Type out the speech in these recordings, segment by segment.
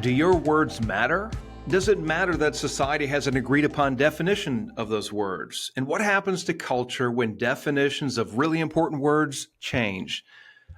Do your words matter? Does it matter that society has an agreed upon definition of those words? And what happens to culture when definitions of really important words change?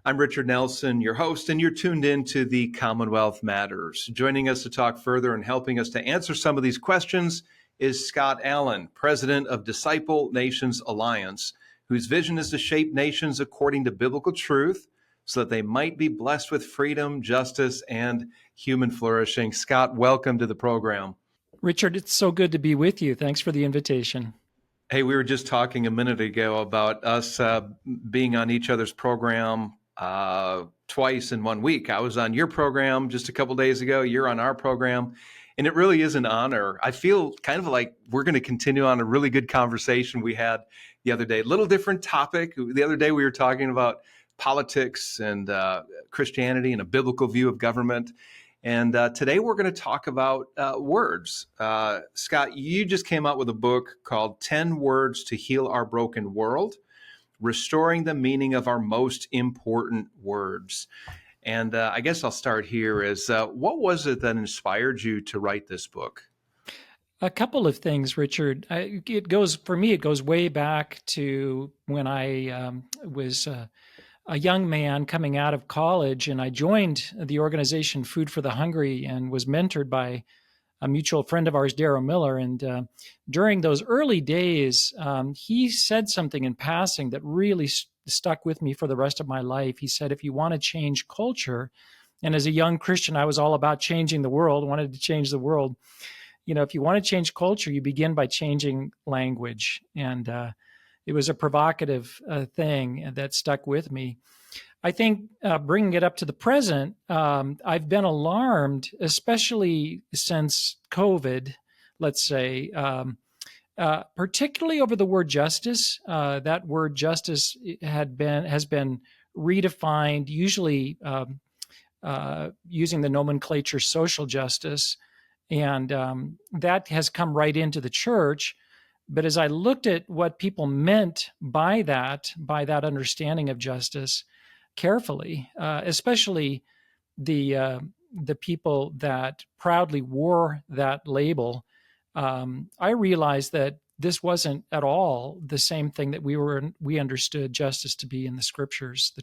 I'm Richard Nelson, your host, and you're tuned in to the Commonwealth Matters. Joining us to talk further and helping us to answer some of these questions is Scott Allen, president of Disciple Nations Alliance, whose vision is to shape nations according to biblical truth so that they might be blessed with freedom, justice, and human flourishing. Scott, welcome to the program. Richard, it's so good to be with you. Thanks for the invitation. Hey, we were just talking a minute ago about us being on each other's program twice in 1 week. I was on your program just a couple days ago. You're on our program. And it really is an honor. I feel kind of like we're going to continue on a really good conversation we had the other day. A little different topic. The other day we were talking about politics and Christianity and a biblical view of government. And today we're going to talk about words. Scott, you just came out with a book called 10 Words to Heal Our Broken World, Restoring the Meaning of Our Most Important Words. And I guess I'll start here is what was it that inspired you to write this book? A couple of things, Richard. It goes way back to when I was a young man coming out of college, and I joined the organization Food for the Hungry and was mentored by a mutual friend of ours, Darrow Miller. And during those early days, he said something in passing that really stuck with me for the rest of my life. He said, if you want to change culture, and as a young Christian, I was all about changing the world, wanted to change the world. You know, if you want to change culture, you begin by changing language. And it was a provocative thing that stuck with me. I think bringing it up to the present, I've been alarmed, especially since COVID, let's say, particularly over the word justice. That word justice has been redefined, usually using the nomenclature social justice, and that has come right into the church. But as I looked at what people meant by that understanding of justice carefully, especially the people that proudly wore that label, I realized that this wasn't at all the same thing that we understood justice to be in the scriptures, the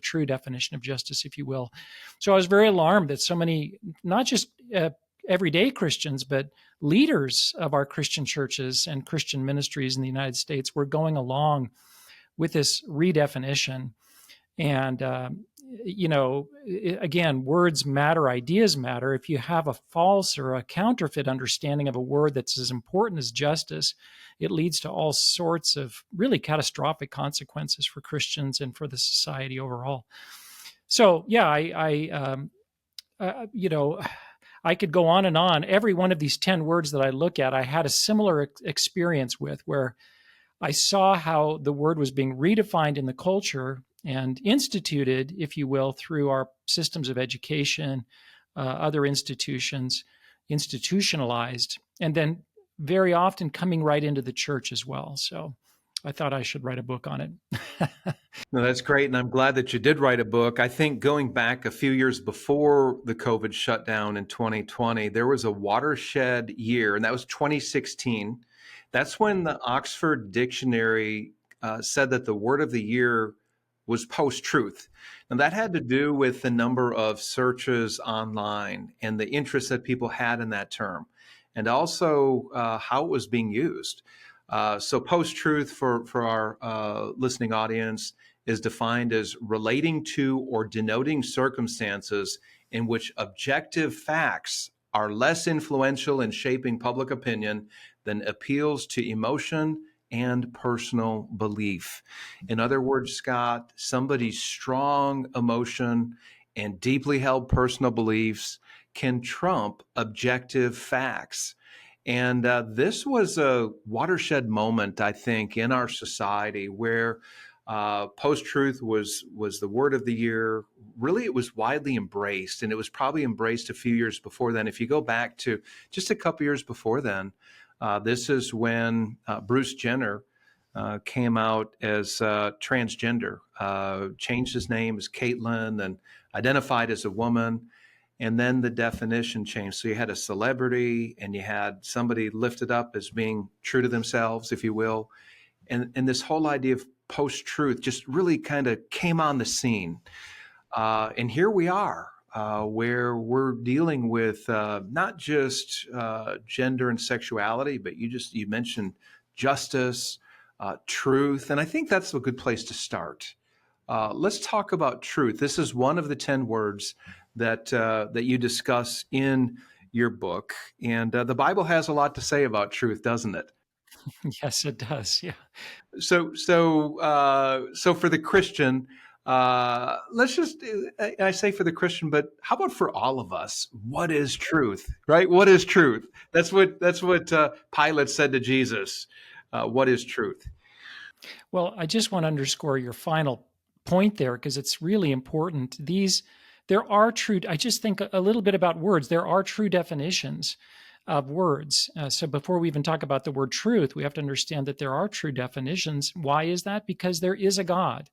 true definition of justice, if you will. So I was very alarmed that so many, not just everyday Christians, but leaders of our Christian churches and Christian ministries in the United States were going along with this redefinition. And, again, words matter, ideas matter. If you have a false or a counterfeit understanding of a word that's as important as justice, it leads to all sorts of really catastrophic consequences for Christians and for the society overall. So, yeah, I could go on and on. Every one of these 10 words that I look at, I had a similar experience with, where I saw how the word was being redefined in the culture and instituted, if you will, through our systems of education, other institutions, institutionalized, and then very often coming right into the church as well. So I thought I should write a book on it. No, that's great. And I'm glad that you did write a book. I think going back a few years before the COVID shutdown in 2020, there was a watershed year, and that was 2016. That's when the Oxford Dictionary said that the word of the year was post-truth. Now, that had to do with the number of searches online and the interest that people had in that term, and also how it was being used. So post-truth for our listening audience is defined as relating to or denoting circumstances in which objective facts are less influential in shaping public opinion than appeals to emotion and personal belief. In other words, Scott, somebody's strong emotion and deeply held personal beliefs can trump objective facts. And this was a watershed moment, I think, in our society where post-truth was the word of the year. Really, it was widely embraced, and it was probably embraced a few years before then. If you go back to just a couple years before then, this is when Bruce Jenner came out as transgender, changed his name as Caitlyn, and identified as a woman. and then the definition changed. So you had a celebrity and you had somebody lifted up as being true to themselves, if you will. And this whole idea of post-truth just really kind of came on the scene. And here we are, where we're dealing with not just gender and sexuality, but you mentioned justice, truth, and I think that's a good place to start. Let's talk about truth. This is one of the 10 words that you discuss in your book, and the Bible has a lot to say about truth, doesn't it? Yes, it does. Yeah. So for the Christian, let's just I say for the Christian, but how about for all of us? What is truth? Right? What is truth? That's what Pilate said to Jesus. What is truth? Well, I just want to underscore your final point there because it's really important. There are true, I just think a little bit about words. There are true definitions of words. So before we even talk about the word truth, we have to understand that there are true definitions. Why is that? Because there is a God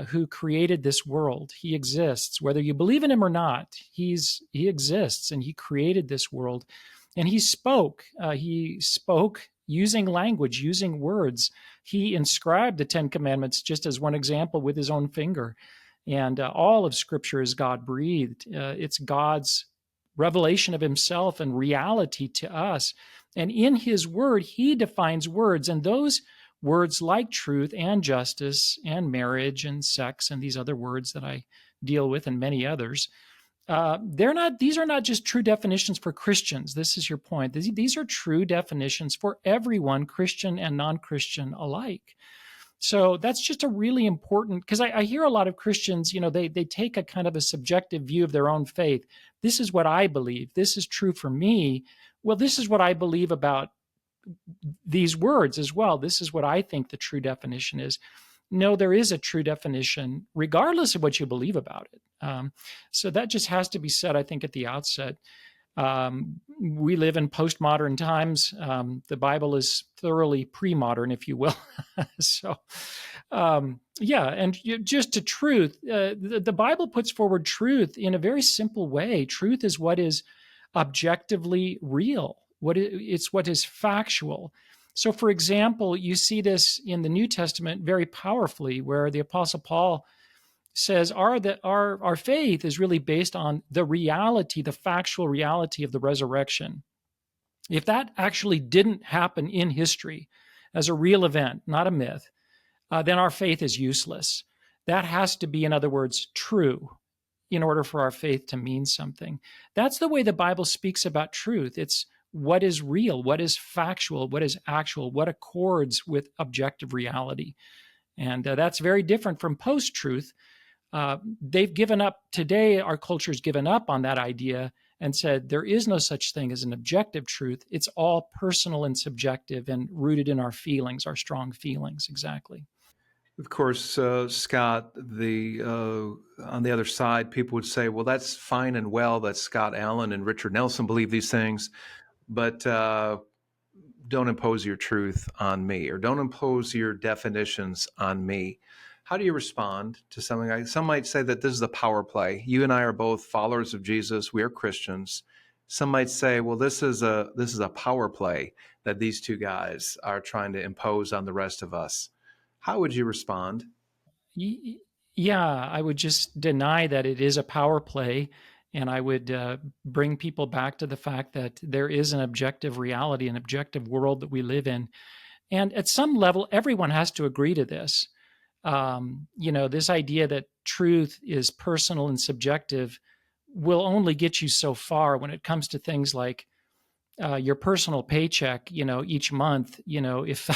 who created this world. He exists, whether you believe in him or not. He exists, and he created this world, and he spoke. He spoke using language, using words. He inscribed the Ten Commandments, just as one example, with his own finger. And all of Scripture is God breathed. It's God's revelation of himself and reality to us. And in his word, he defines words, and those words like truth and justice and marriage and sex and these other words that I deal with and many others, these are not just true definitions for Christians. This is your point. These are true definitions for everyone, Christian and non-Christian alike. So that's just a really important, because I hear a lot of Christians, they take a kind of a subjective view of their own faith. This is what I believe. This is true for me. Well, this is what I believe about these words as well. This is what I think the true definition is. No, there is a true definition, regardless of what you believe about it. So that just has to be said, I think, at the outset. We live in postmodern times. The Bible is thoroughly pre-modern, if you will. So, yeah, and just to truth, the Bible puts forward truth in a very simple way. Truth is what is objectively real. It's what is factual. So, for example, you see this in the New Testament very powerfully, where the Apostle Paul says our faith is really based on the reality, the factual reality of the resurrection. If that actually didn't happen in history as a real event, not a myth, then our faith is useless. That has to be, in other words, true in order for our faith to mean something. That's the way the Bible speaks about truth. It's what is real, what is factual, what is actual, what accords with objective reality. And that's very different from post-truth. They've given up, today our culture's given up on that idea and said there is no such thing as an objective truth. It's all personal and subjective and rooted in our feelings, our strong feelings, exactly. Of course, Scott, on the other side, people would say, well, that's fine and well that Scott Allen and Richard Nelson believe these things, but don't impose your truth on me, or don't impose your definitions on me. How do you respond to something like, some might say that this is a power play? You and I are both followers of Jesus. We are Christians. Some might say, well, this is a power play that these two guys are trying to impose on the rest of us. How would you respond? Yeah, I would just deny that it is a power play. And I would bring people back to the fact that there is an objective reality, an objective world that we live in. And at some level, everyone has to agree to this. This idea that truth is personal and subjective will only get you so far when it comes to things like your personal paycheck, each month, if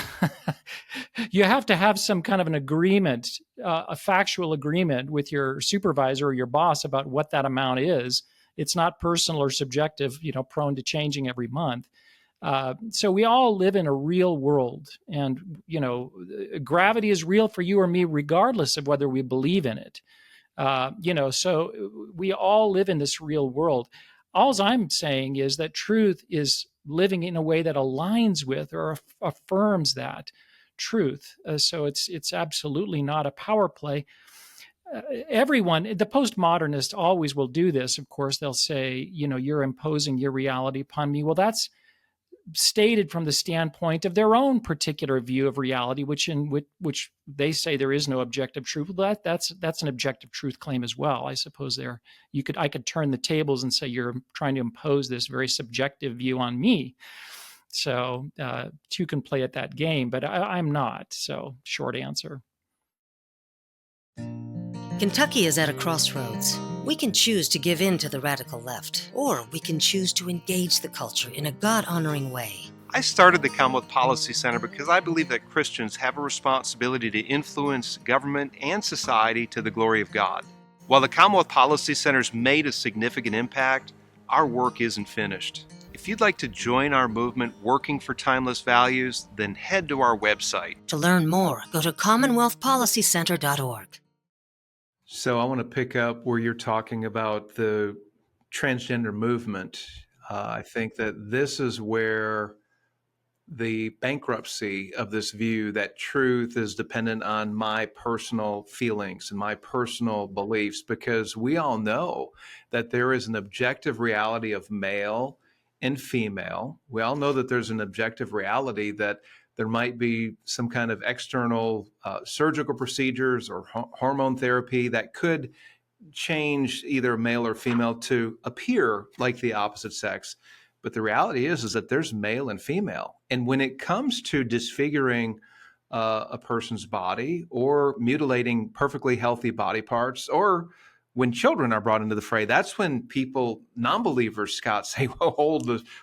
you have to have some kind of an agreement, a factual agreement with your supervisor or your boss about what that amount is. It's not personal or subjective, prone to changing every month. So we all live in a real world, and, gravity is real for you or me, regardless of whether we believe in it. So we all live in this real world. All I'm saying is that truth is living in a way that aligns with or affirms that truth. So it's absolutely not a power play. everyone, the postmodernist always will do this. Of course, they'll say, you're imposing your reality upon me. Well, that's stated from the standpoint of their own particular view of reality, which they say there is no objective truth. Well, that's an objective truth claim as well. I suppose I could turn the tables and say you're trying to impose this very subjective view on me. So two can play at that game, but I'm not. So short answer. Kentucky is at a crossroads. We can choose to give in to the radical left, or we can choose to engage the culture in a God-honoring way. I started the Commonwealth Policy Center because I believe that Christians have a responsibility to influence government and society to the glory of God. While the Commonwealth Policy Center's made a significant impact, our work isn't finished. If you'd like to join our movement working for timeless values, then head to our website. To learn more, go to commonwealthpolicycenter.org. So I want to pick up where you're talking about the transgender movement. I think that this is where the bankruptcy of this view that truth is dependent on my personal feelings and my personal beliefs, because we all know that there is an objective reality of male and female. We all know that there's an objective reality that there might be some kind of external surgical procedures or hormone therapy that could change either male or female to appear like the opposite sex. But the reality is that there's male and female. And when it comes to disfiguring a person's body or mutilating perfectly healthy body parts, or when children are brought into the fray, that's when people, non-believers, Scott, say, well,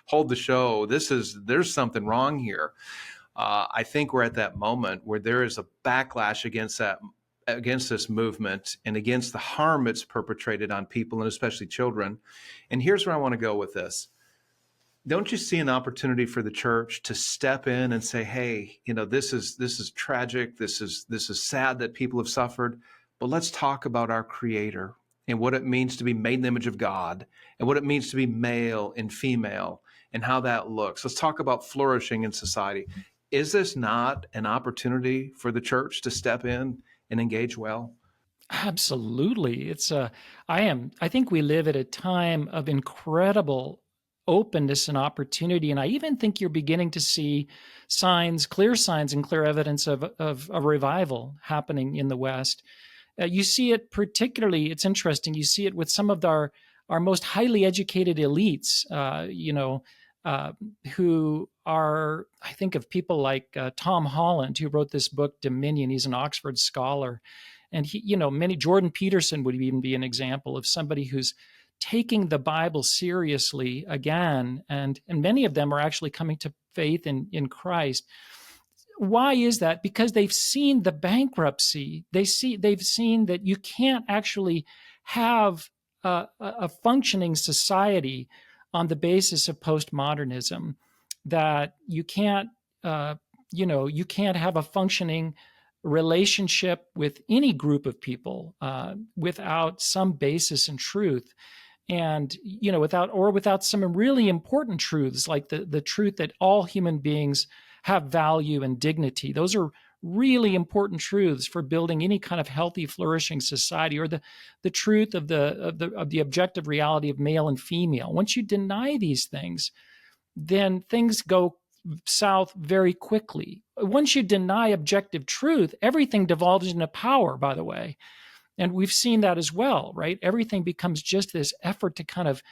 hold the show. There's something wrong here. I think we're at that moment where there is a backlash against this movement and against the harm it's perpetrated on people and especially children. And here's where I want to go with this. Don't you see an opportunity for the church to step in and say, hey, this is tragic. This is sad that people have suffered, but let's talk about our Creator and what it means to be made in the image of God and what it means to be male and female and how that looks. Let's talk about flourishing in society. Is this not an opportunity for the church to step in and engage well? Absolutely. I think we live at a time of incredible openness and opportunity. And I even think you're beginning to see clear signs and clear evidence of a revival happening in the West. You see it particularly, it's interesting, you see it with some of our most highly educated elites, who are, I think of people like Tom Holland, who wrote this book, Dominion. He's an Oxford scholar. And Jordan Peterson would even be an example of somebody who's taking the Bible seriously again. And many of them are actually coming to faith in Christ. Why is that? Because they've seen the bankruptcy. They've seen that you can't actually have a functioning society on the basis of postmodernism, that you can't have a functioning relationship with any group of people without some basis in truth, and without some really important truths, like the truth that all human beings have value and dignity. Those are really important truths for building any kind of healthy, flourishing society, or the truth of the objective reality of male and female. Once you deny these things, then things go south very quickly. Once you deny objective truth, everything devolves into power, by the way. And we've seen that as well, right? Everything becomes just this effort to kind of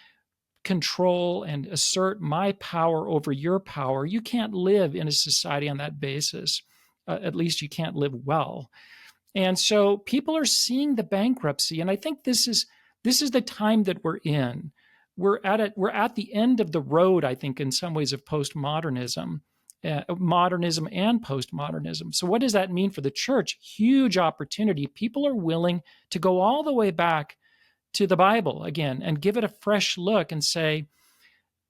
control and assert my power over your power. You can't live in a society on that basis. At least you can't live well. And so people are seeing the bankruptcy. And I think this is the time that we're in. We're at the end of the road, I think, in some ways, of postmodernism, modernism and postmodernism. So what does that mean for the church? Huge opportunity. People are willing to go all the way back to the Bible again and give it a fresh look and say,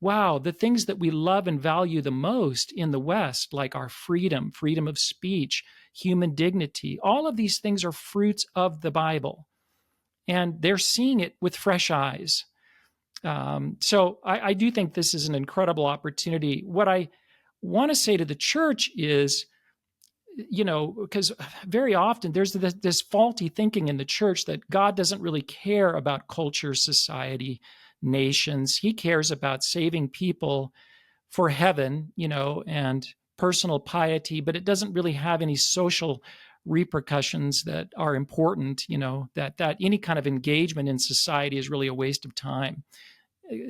wow, the things that we love and value the most in the West, like our freedom of speech, human dignity, all of these things are fruits of the Bible. And they're seeing it with fresh eyes. So I do think this is an incredible opportunity. What I want to say to the church is because very often there's this faulty thinking in the church that God doesn't really care about culture, society, nations. He cares about saving people for heaven, and personal piety, but it doesn't really have any social repercussions that are important, that any kind of engagement in society is really a waste of time.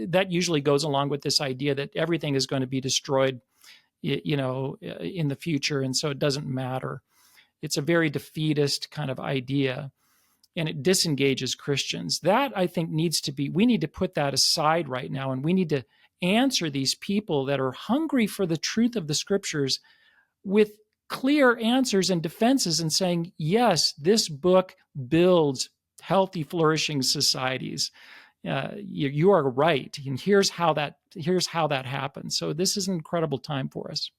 That usually goes along with this idea that everything is going to be destroyed, in the future, and so it doesn't matter. It's a very defeatist kind of idea, and it disengages Christians. That, I think, we need to put that aside right now, and we need to answer these people that are hungry for the truth of the scriptures with clear answers and defenses, and saying, yes, this book builds healthy, flourishing societies. You are right, and here's how that happens. So this is an incredible time for us.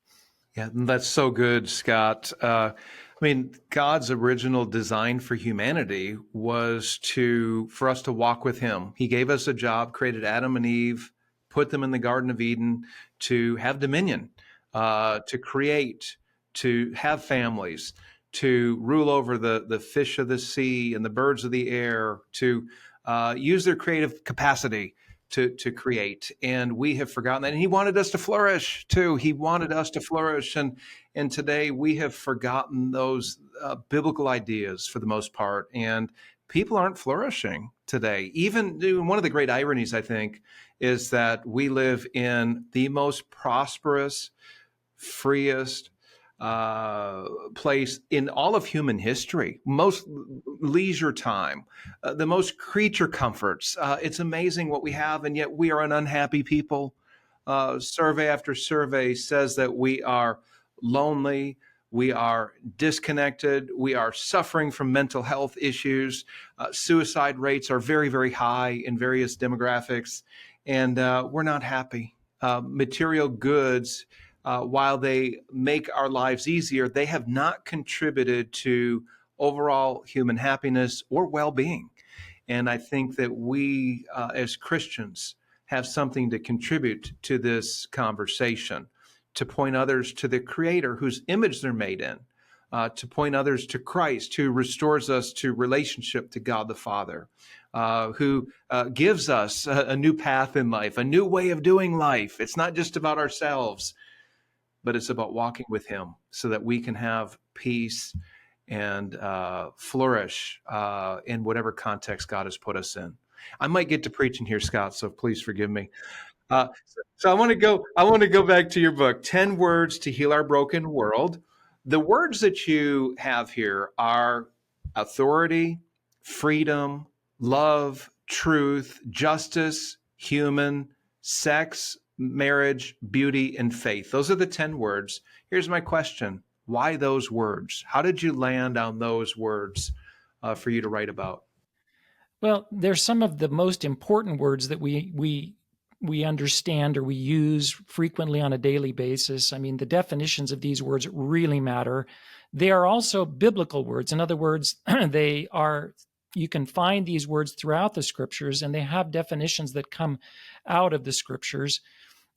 Yeah, that's so good, Scott. God's original design for humanity was for us to walk with him. He gave us a job, created Adam and Eve, put them in the Garden of Eden to have dominion, to create, to have families, to rule over the fish of the sea and the birds of the air, to use their creative capacity to create. And we have forgotten that. And he wanted us to flourish too. He wanted us to flourish. And today we have forgotten those biblical ideas for the most part. And people aren't flourishing today. Even one of the great ironies, I think, is that we live in the most prosperous, freest place in all of human history, most leisure time, the most creature comforts. It's amazing what we have, and yet we are an unhappy people. Survey after survey says that we are lonely, we are disconnected, we are suffering from mental health issues. Suicide rates are very, very high in various demographics, and we're not happy. Material goods, while they make our lives easier, they have not contributed to overall human happiness or well-being. And I think that we, as Christians, have something to contribute to this conversation, to point others to the Creator whose image they're made in, to point others to Christ, who restores us to relationship to God the Father, who gives us a new path in life, a new way of doing life. It's not just about ourselves, but it's about walking with him so that we can have peace and flourish in whatever context God has put us in. I might get to preaching here, Scott, so please forgive me. So I want to go back to your book, 10 Words to Heal Our Broken World. The words that you have here are authority, freedom, love, truth, justice, human, sex, marriage, beauty, and faith. Those are the 10 words. Here's my question. Why those words? How did you land on those words for you to write about? Well, they're some of the most important words that we understand or we use frequently on a daily basis. I mean, the definitions of these words really matter. They are also biblical words. In other words, you can find these words throughout the scriptures, and they have definitions that come out of the scriptures.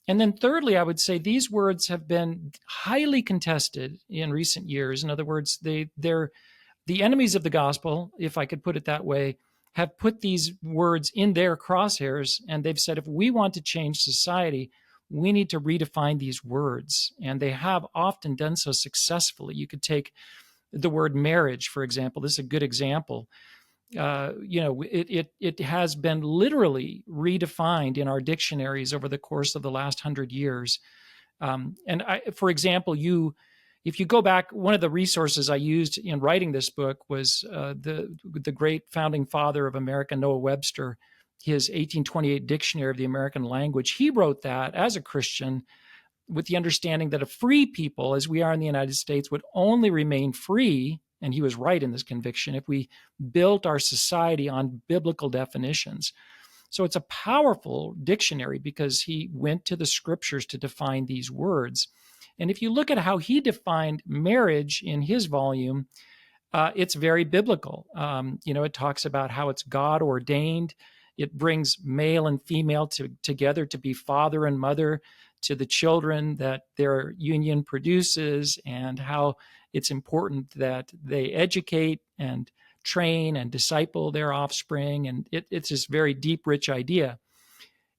And then thirdly, I would say these words have been highly contested in recent years. In other words, they're the enemies of the gospel, if I could put it that way, have put these words in their crosshairs, and they've said, if we want to change society, we need to redefine these words. And they have often done so successfully. You could take the word marriage, for example. This is a good example. It has been literally redefined in our dictionaries over the course of the last 100 years. For example, if you go back, one of the resources I used in writing this book was the great founding father of America, Noah Webster, his 1828 Dictionary of the American Language. He wrote that as a Christian with the understanding that a free people, as we are in the United States, would only remain free, and he was right in this conviction, if we built our society on biblical definitions. So it's a powerful dictionary because he went to the scriptures to define these words. And if you look at how he defined marriage in his volume, it's very biblical. It talks about how it's God ordained. It brings male and female together to be father and mother, to the children that their union produces, and how it's important that they educate and train and disciple their offspring. And it's this very deep, rich idea.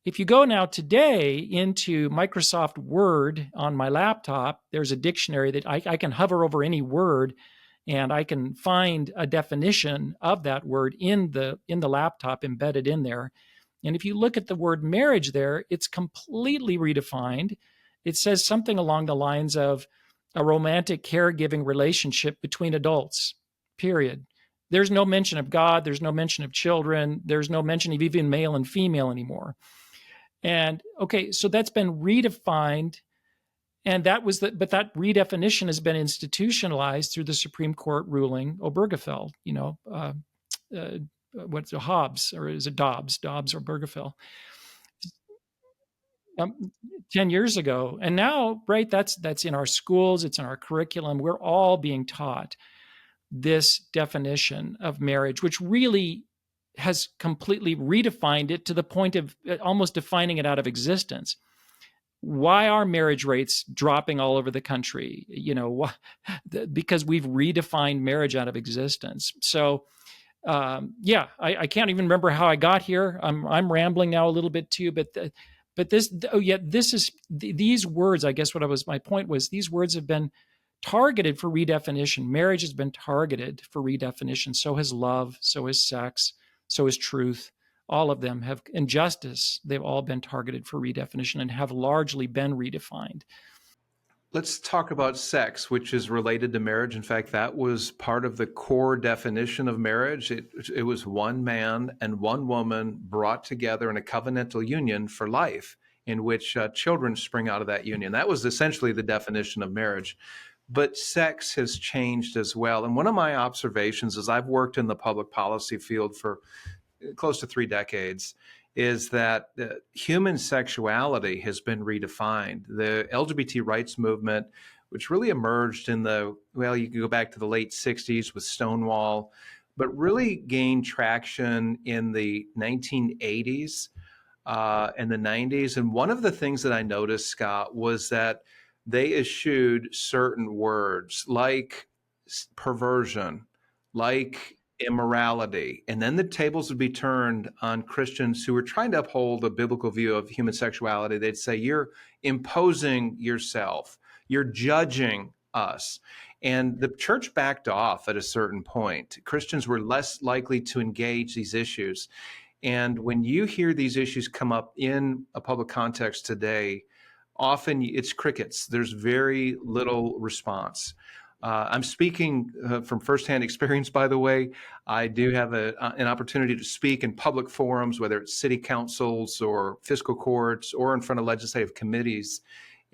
If you go now today into Microsoft Word on my laptop, there's a dictionary that I can hover over any word, and I can find a definition of that word in the laptop embedded in there. And if you look at the word marriage there, it's completely redefined. It says something along the lines of a romantic caregiving relationship between adults, period. There's no mention of God. There's no mention of children. There's no mention of even male and female anymore. And okay, so that's been redefined. And that was but that redefinition has been institutionalized through the Supreme Court ruling Obergefell, what's it, Hobbes, or is it Dobbs or Obergefell? 10 years ago. And now, right, that's in our schools, it's in our curriculum. We're all being taught this definition of marriage, which really has completely redefined it to the point of almost defining it out of existence. Why are marriage rates dropping all over the country? Because we've redefined marriage out of existence. So, I can't even remember how I got here. I'm rambling now a little bit too, but these words. I guess my point was, these words have been targeted for redefinition. Marriage has been targeted for redefinition. So has love. So is sex. So is truth. All of them have, and justice, they've all been targeted for redefinition and have largely been redefined. Let's talk about sex, which is related to marriage. In fact, that was part of the core definition of marriage. It was one man and one woman brought together in a covenantal union for life, in which children spring out of that union. That was essentially the definition of marriage. But sex has changed as well. And one of my observations, as I've worked in the public policy field for close to 3 decades, is that human sexuality has been redefined. The LGBT rights movement, which really emerged you can go back to the late 60s with Stonewall, but really gained traction in the 1980s and the 90s. And one of the things that I noticed, Scott, was that they eschewed certain words like perversion, like immorality. And then the tables would be turned on Christians who were trying to uphold a biblical view of human sexuality. They'd say, you're imposing yourself, you're judging us. And the church backed off at a certain point. Christians were less likely to engage these issues. And when you hear these issues come up in a public context today, often it's crickets. There's very little response. I'm speaking from firsthand experience, by the way. I do have an opportunity to speak in public forums, whether it's city councils or fiscal courts or in front of legislative committees.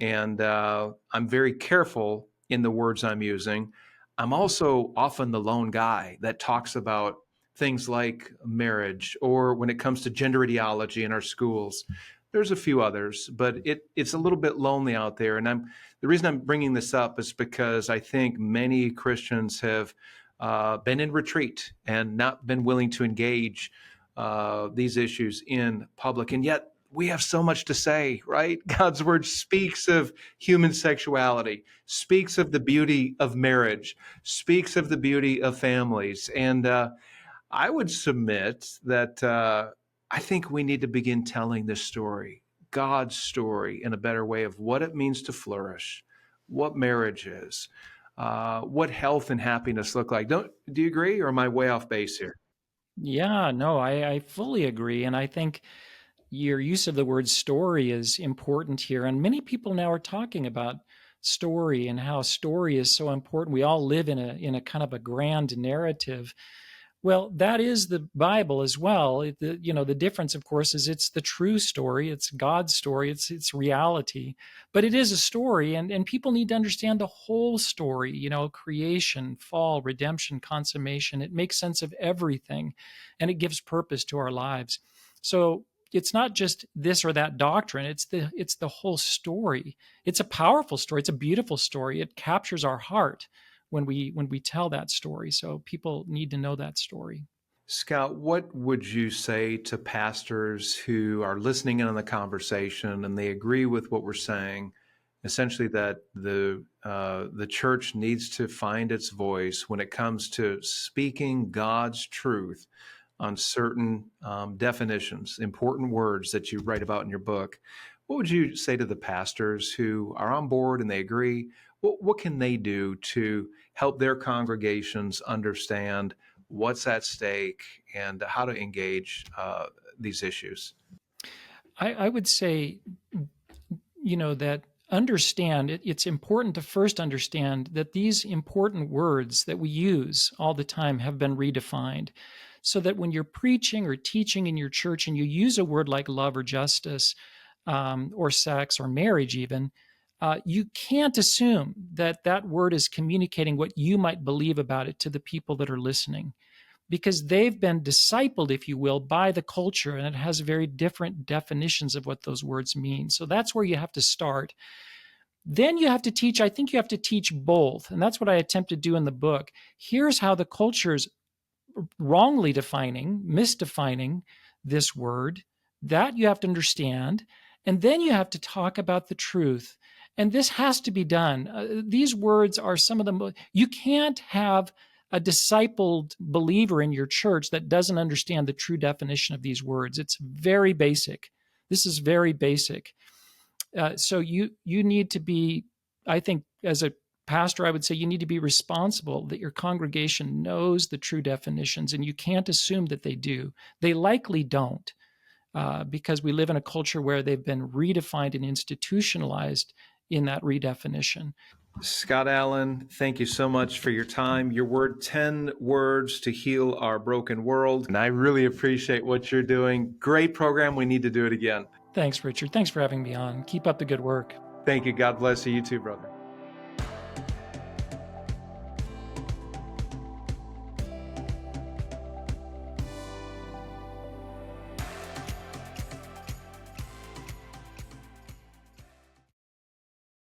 And I'm very careful in the words I'm using. I'm also often the lone guy that talks about things like marriage, or when it comes to gender ideology in our schools. There's a few others, but it's a little bit lonely out there. And the reason I'm bringing this up is because I think many Christians have been in retreat and not been willing to engage these issues in public. And yet we have so much to say, right? God's word speaks of human sexuality, speaks of the beauty of marriage, speaks of the beauty of families. And I would submit that I think we need to begin telling this story, God's story, in a better way of what it means to flourish, what marriage is, what health and happiness look like. Do you agree, or am I way off base here? Yeah, no, I fully agree. And I think your use of the word story is important here. And many people now are talking about story and how story is so important. We all live in a kind of a grand narrative. Well, that is the Bible as well. The difference, of course, is it's the true story. It's God's story. It's reality. But it is a story, and people need to understand the whole story, creation, fall, redemption, consummation. It makes sense of everything, and it gives purpose to our lives. So it's not just this or that doctrine. It's the whole story. It's a powerful story. It's a beautiful story. It captures our heart when we tell that story. So people need to know that story. Scott, what would you say to pastors who are listening in on the conversation and they agree with what we're saying, essentially that the church needs to find its voice when it comes to speaking God's truth on certain definitions, important words that you write about in your book? What would you say to the pastors who are on board and they agree? What can they do to help their congregations understand what's at stake and how to engage these issues? I would say, that it's important to first understand that these important words that we use all the time have been redefined. So that when you're preaching or teaching in your church and you use a word like love or justice, or sex or marriage, even, you can't assume that that word is communicating what you might believe about it to the people that are listening, because they've been discipled, if you will, by the culture, and it has very different definitions of what those words mean. So that's where you have to start. Then you have to teach, I think you have to teach both. And that's what I attempt to do in the book. Here's how the culture's wrongly misdefining this word. That you have to understand. And then you have to talk about the truth. And this has to be done. These words are some of the you can't have a discipled believer in your church that doesn't understand the true definition of these words. It's very basic. This is very basic. So you need to be, I think, as a pastor, I would say you need to be responsible that your congregation knows the true definitions, and you can't assume that they do. They likely don't, because we live in a culture where they've been redefined and institutionalized in that redefinition. Scott Allen, thank you so much for your time. Your word, 10 words to heal our broken world. And I really appreciate what you're doing. Great program. We need to do it again. Thanks, Richard. Thanks for having me on. Keep up the good work. Thank you. God bless you. You too, brother.